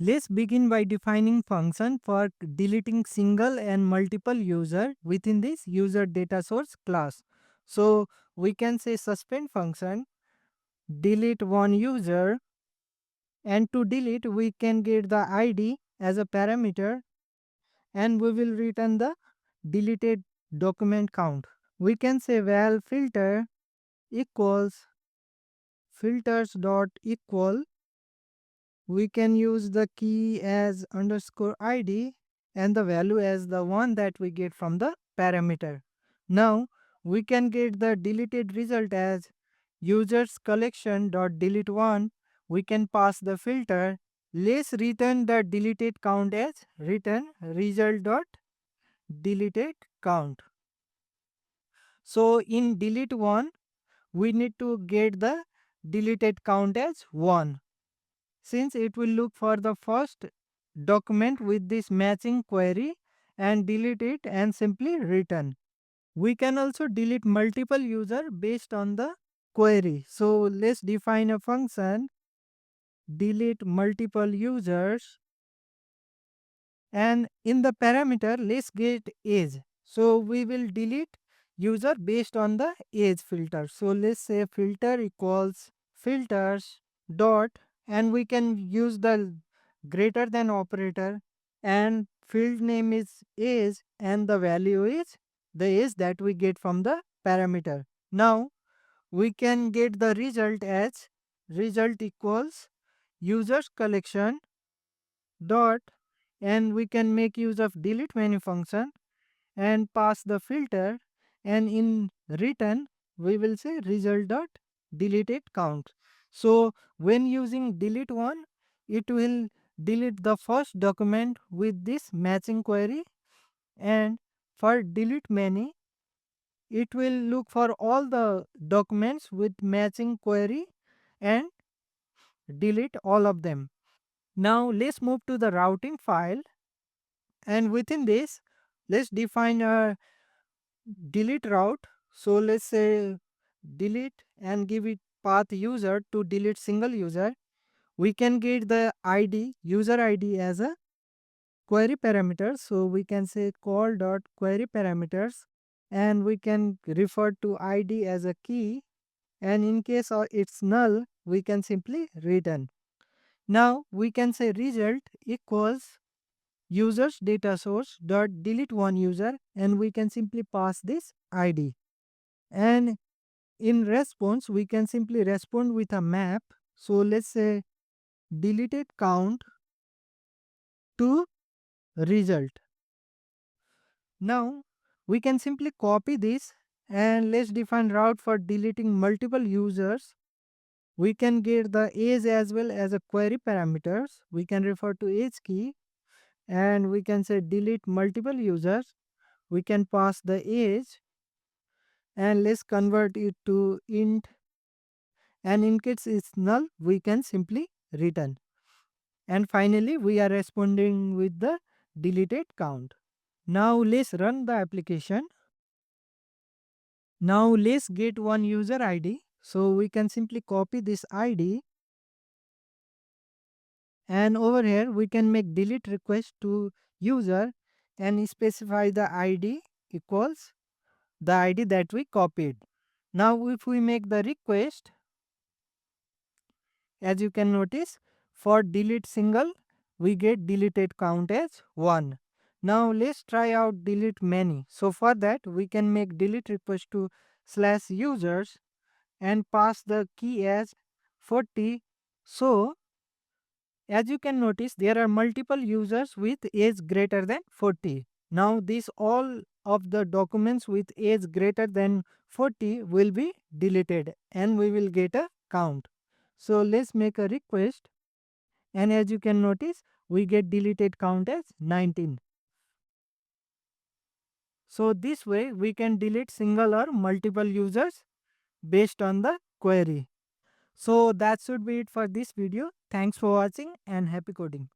Let's begin by defining function for deleting single and multiple user within this user data source class. So we can say suspend function delete one user, and to delete we can get the id as a parameter, and we will return the deleted document count. We can say val filter equals filters dot equal. We can use the key as underscore id and the value as the one that we get from the parameter. Now we can get the deleted result as users collection dot delete one. We can pass the filter. Let's return the deleted count as return result dot deleted count. So in delete one we need to get the deleted count as 1, since it will look for the first document with this matching query and delete it and simply return. We can also delete multiple user based on the query. So let's define a function delete multiple users, and in the parameter let's get age. So we will delete user based on the age filter. So let's say filter equals filters dot, and we can use the greater than operator, and field name is age and the value is the age that we get from the parameter. Now we can get the result as result equals users collection dot, and we can make use of delete many function and pass the filter, and in return we will say result dot deleted count. So when using delete one, it will delete the first document with this matching query, and for delete many it will look for all the documents with matching query and delete all of them. Now let's move to the routing file, and within this let's define a delete route. So let's say delete and give it path user to delete single user. We can get the id user id as a query parameter, so we can say call dot query parameters, and we can refer to id as a key, and in case of it's null we can simply return. Now we can say result equals users data source dot delete one user, and we can simply pass this id, and in response we can simply respond with a map. So let's say deleted count to result. Now we can simply copy this, and let's define route for deleting multiple users. We can get the age as well as a query parameters. We can refer to age key, and we can say delete multiple users. We can pass the age, and let's convert it to int, and in case it's null we can simply return. And finally we are responding with the deleted count. Now let's run the application. Now let's get one user id. So we can simply copy this id, and over here we can make delete request to user and specify the id equals the id that we copied. Now if we make the request, as you can notice, for delete single we get deleted count as 1. Now let's try out delete many. So for that we can make delete request to slash users and pass the key as 40. So as you can notice, there are multiple users with age greater than 40. Now these all of the documents with age greater than 40 will be deleted, and we will get a count. So let's make a request, and as you can notice we get deleted count as 19. So this way we can delete single or multiple users based on the query. So that should be it for this video. Thanks for watching and happy coding.